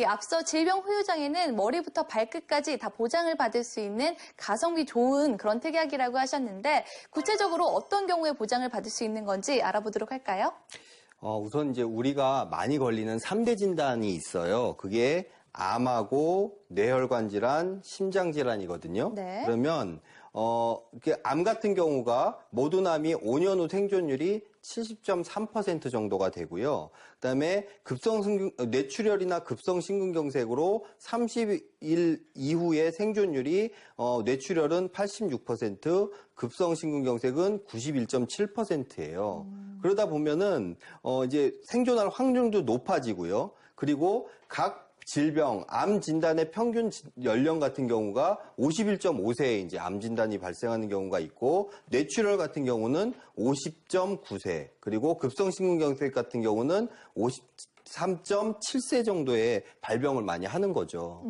앞서 질병 후유장애는 머리부터 발끝까지 다 보장을 받을 수 있는 가성비 좋은 그런 특약이라고 하셨는데 구체적으로 어떤 경우에 보장을 받을 수 있는 건지 알아보도록 할까요? 우선 이제 우리가 많이 걸리는 3대 진단이 있어요. 그게 암하고 뇌혈관 질환, 심장 질환이거든요. 네. 그러면 암 같은 경우가 모두남이 5년 후 생존율이 70.3% 정도가 되고요. 그다음에 뇌출혈이나 급성심근경색으로 30일 이후에 생존율이 뇌출혈은 86%, 급성심근경색은 91.7%예요. 그러다 보면은 이제 생존할 확률도 높아지고요. 그리고 각 질병, 암 진단의 평균 연령 같은 경우가 51.5세에 이제 암 진단이 발생하는 경우가 있고, 뇌출혈 같은 경우는 50.9세, 그리고 급성심근경색 같은 경우는 53.7세 정도의 발병을 많이 하는 거죠.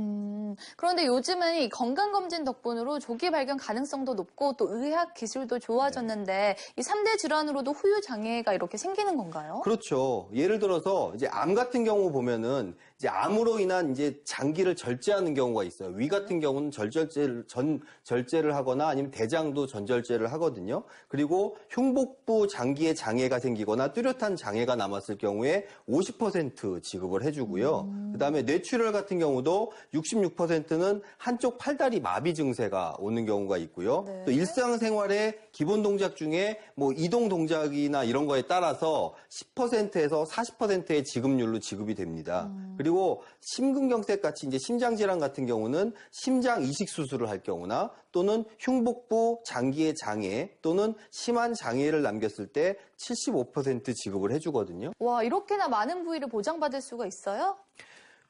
그런데 요즘은 이 건강검진 덕분으로 조기 발견 가능성도 높고 또 의학 기술도 좋아졌는데 이 3대 질환으로도 후유장애가 이렇게 생기는 건가요? 그렇죠. 예를 들어서 이제 암 같은 경우 보면은 이제 암으로 인한 이제 장기를 절제하는 경우가 있어요. 위 같은 경우는 절제를 하거나 아니면 대장도 전절제를 하거든요. 그리고 흉복부 장기에 장애가 생기거나 뚜렷한 장애가 남았을 경우에 50% 지급을 해주고요. 그다음에 뇌출혈 같은 경우도 66%는 한쪽 팔다리 마비 증세가 오는 경우가 있고요. 네. 또 일상생활의 기본 동작 중에 뭐 이동 동작이나 이런 거에 따라서 10%에서 40%의 지급률로 지급이 됩니다. 그리고 심근경색 같이 이제 심장질환 같은 경우는 심장 이식 수술을 할 경우나 또는 흉복부 장기의 장애 또는 심한 장애를 남겼을 때 75% 지급을 해주거든요. 와, 이렇게나 많은 부위를 보장받을 수가 있어요?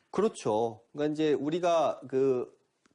그렇죠. 그러니까 이제 우리가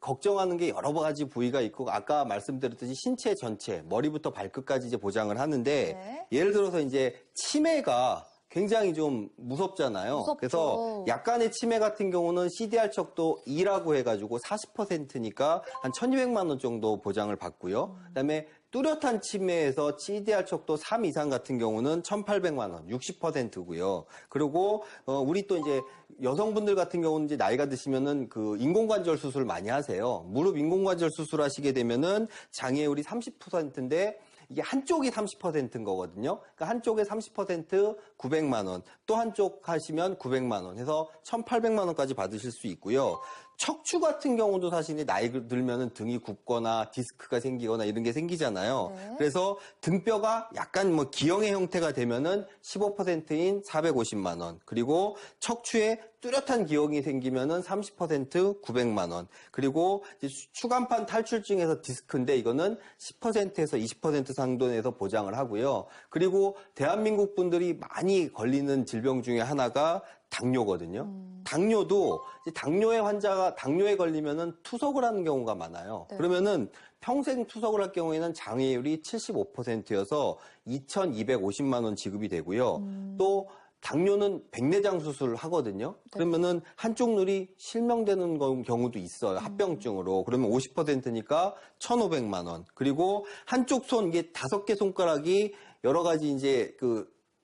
걱정하는 게 여러 가지 부위가 있고, 아까 말씀드렸듯이 신체 전체, 머리부터 발끝까지 이제 보장을 하는데, 네. 예를 들어서 이제 치매가 굉장히 좀 무섭잖아요. 무섭죠. 그래서 약간의 치매 같은 경우는 CDR 척도 2라고 해가지고 40%니까 한 1,200만 원 정도 보장을 받고요. 그다음에 뚜렷한 치매에서 CDR 척도 3 이상 같은 경우는 1,800만 원, 60%고요. 그리고 우리 또 이제 여성분들 같은 경우는 이제 나이가 드시면은 인공관절 수술 많이 하세요. 무릎 인공관절 수술하시게 되면은 장애율이 30%인데 이게 한쪽이 30%인 거거든요. 그러니까 한쪽에 30% 900만 원, 또 한쪽 하시면 900만 원 해서 1,800만 원까지 받으실 수 있고요. 척추 같은 경우도 사실 나이 들면은 등이 굽거나 디스크가 생기거나 이런 게 생기잖아요. 네. 그래서 등뼈가 약간 뭐 기형의 형태가 되면은 15%인 450만 원. 그리고 척추에 뚜렷한 기형이 생기면은 30% 900만 원. 그리고 이제 추간판 탈출증에서 디스크인데 이거는 10%에서 20% 상돈에서 보장을 하고요. 그리고 대한민국 분들이 많이 걸리는 질병 중에 하나가 당뇨거든요. 당뇨도 이제 당뇨에 걸리면은 투석을 하는 경우가 많아요. 네. 그러면은 평생 투석을 할 경우에는 장애율이 75%여서 2,250만 원 지급이 되고요. 또 당뇨는 백내장 수술을 하거든요. 그러면은 한쪽 눈이 실명되는 경우도 있어요. 합병증으로. 그러면 50%니까 1,500만 원. 그리고 한쪽 손, 이게 5개 손가락이 여러 가지 이제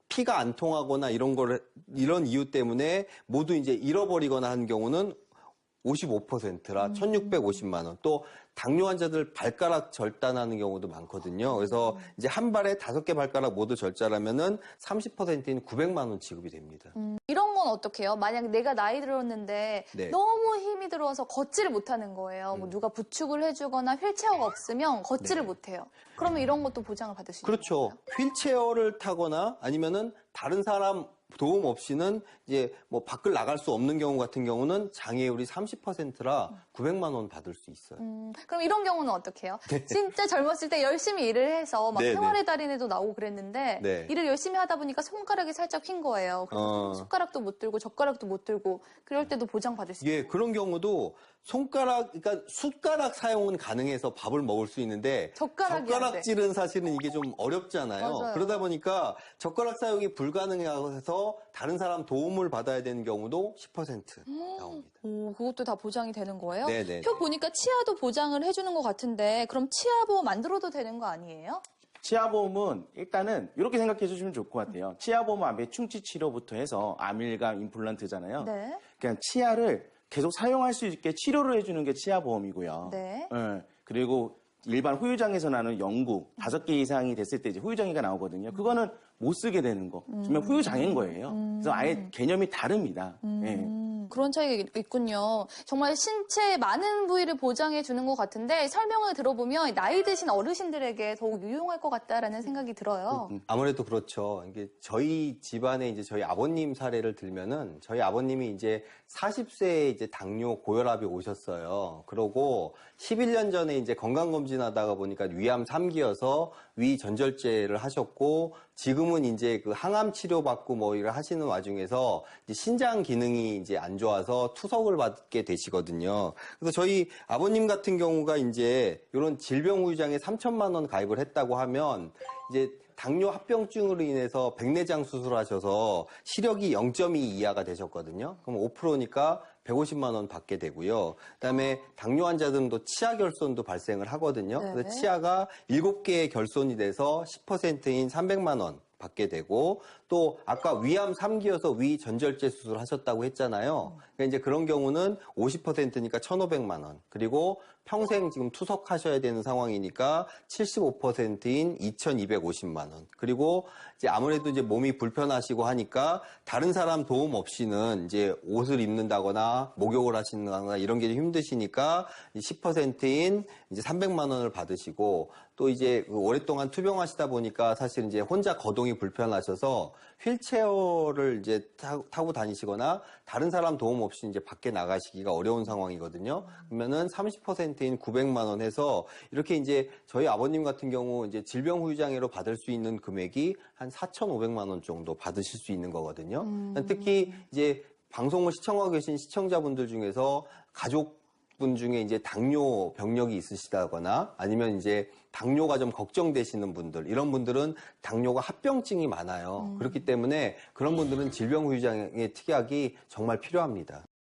피가 안 통하거나 이런 이유 때문에 모두 이제 잃어버리거나 한 경우는 55%라 1,650만 원. 또 당뇨 환자들 발가락 절단하는 경우도 많거든요. 그래서 이제 한 발에 5개 발가락 모두 절단하면은 30%인 900만 원 지급이 됩니다. 이런 건 어떻게 해요? 만약 내가 나이 들었는데 네. 너무 힘이 들어서 걷지를 못하는 거예요. 뭐 누가 부축을 해주거나 휠체어가 없으면 걷지를 네. 못해요. 그러면 이런 것도 보장을 받을 수 있는 그렇죠. 건가요? 휠체어를 타거나 아니면은 다른 사람 도움 없이는 이제 뭐 밖을 나갈 수 없는 경우 같은 경우는 장애율이 30%라 900만 원 받을 수 있어요. 그럼 이런 경우는 어떻게 해요? 진짜 젊었을 때 열심히 일을 해서 막 네, 생활의 달인에도 나오고 그랬는데 네. 일을 열심히 하다 보니까 손가락이 살짝 휜 거예요. 그래서 숟가락도 못 들고 젓가락도 못 들고 그럴 때도 보장받을 수 있어요. 예, 그런 경우도 그러니까 숟가락 사용은 가능해서 밥을 먹을 수 있는데 젓가락이 안 돼. 젓가락질은 사실은 이게 좀 어렵잖아요. 맞아요. 그러다 보니까 젓가락 사용이 불가능해서 다른 사람 도움을 받아야 되는 경우도 10% 나옵니다. 오, 그것도 다 보장이 되는 거예요? 네네. 표 보니까 치아도 보장을 해주는 것 같은데 그럼 치아보험 만들어도 되는 거 아니에요? 치아보험은 일단은 이렇게 생각해 주시면 좋을 것 같아요. 치아보험은 암의 충치 치료부터 해서 암일감 임플란트잖아요. 네. 그냥 치아를 계속 사용할 수 있게 치료를 해주는 게 치아보험이고요. 네. 예, 그리고 일반 후유장에서 나는 연구 5개 이상이 됐을 때 이제 후유장애가 나오거든요. 그거는 못 쓰게 되는 거. 그러면 후유장애인 거예요. 그래서 아예 개념이 다릅니다. 예. 그런 차이가 있군요. 정말 신체의 많은 부위를 보장해 주는 것 같은데 설명을 들어보면 나이 드신 어르신들에게 더욱 유용할 것 같다라는 생각이 들어요. 아무래도 그렇죠. 이게 저희 집안에 이제 저희 아버님 사례를 들면은 저희 아버님이 이제 40세에 이제 당뇨 고혈압이 오셨어요. 그러고 11년 전에 이제 건강검진 하다가 보니까 위암 3기여서 위 전절제를 하셨고 지금은 이제 그 항암 치료 받고 뭐 일을 하시는 와중에서 이제 신장 기능이 이제 안 좋아서 투석을 받게 되시거든요. 그래서 저희 아버님 같은 경우가 이제 이런 질병 후유장에 3천만 원 가입을 했다고 하면 이제 당뇨 합병증으로 인해서 백내장 수술하셔서 시력이 0.2 이하가 되셨거든요. 그럼 5%니까 150만 원 받게 되고요. 그다음에 당뇨 환자들도 치아 결손도 발생을 하거든요. 네. 그래서 치아가 7개의 결손이 돼서 10%인 300만 원 받게 되고 또 아까 위암 3기여서 위 전절제 수술을 하셨다고 했잖아요. 그러니까 이제 그런 경우는 50%니까 1,500만 원. 그리고 평생 지금 투석하셔야 되는 상황이니까 75%인 2,250만 원. 그리고 이제 아무래도 이제 몸이 불편하시고 하니까 다른 사람 도움 없이는 이제 옷을 입는다거나 목욕을 하신다거나 이런 게 좀 힘드시니까 10%인 이제 300만 원을 받으시고 또 이제 오랫동안 투병하시다 보니까 사실 이제 혼자 거동이 불편하셔서 휠체어를 이제 타고 다니시거나 다른 사람 도움 없이 이제 밖에 나가시기가 어려운 상황이거든요. 그러면은 30%인 900만 원 해서 이렇게 이제 저희 아버님 같은 경우 이제 질병 후유장애로 받을 수 있는 금액이 한 4,500만 원 정도 받으실 수 있는 거거든요. 특히 이제 방송을 시청하고 계신 시청자분들 중에서 가족분 중에 이제 당뇨 병력이 있으시다거나 아니면 이제 당뇨가 좀 걱정되시는 분들, 이런 분들은 당뇨가 합병증이 많아요. 그렇기 때문에 그런 분들은 질병 후유장애 특약이 정말 필요합니다.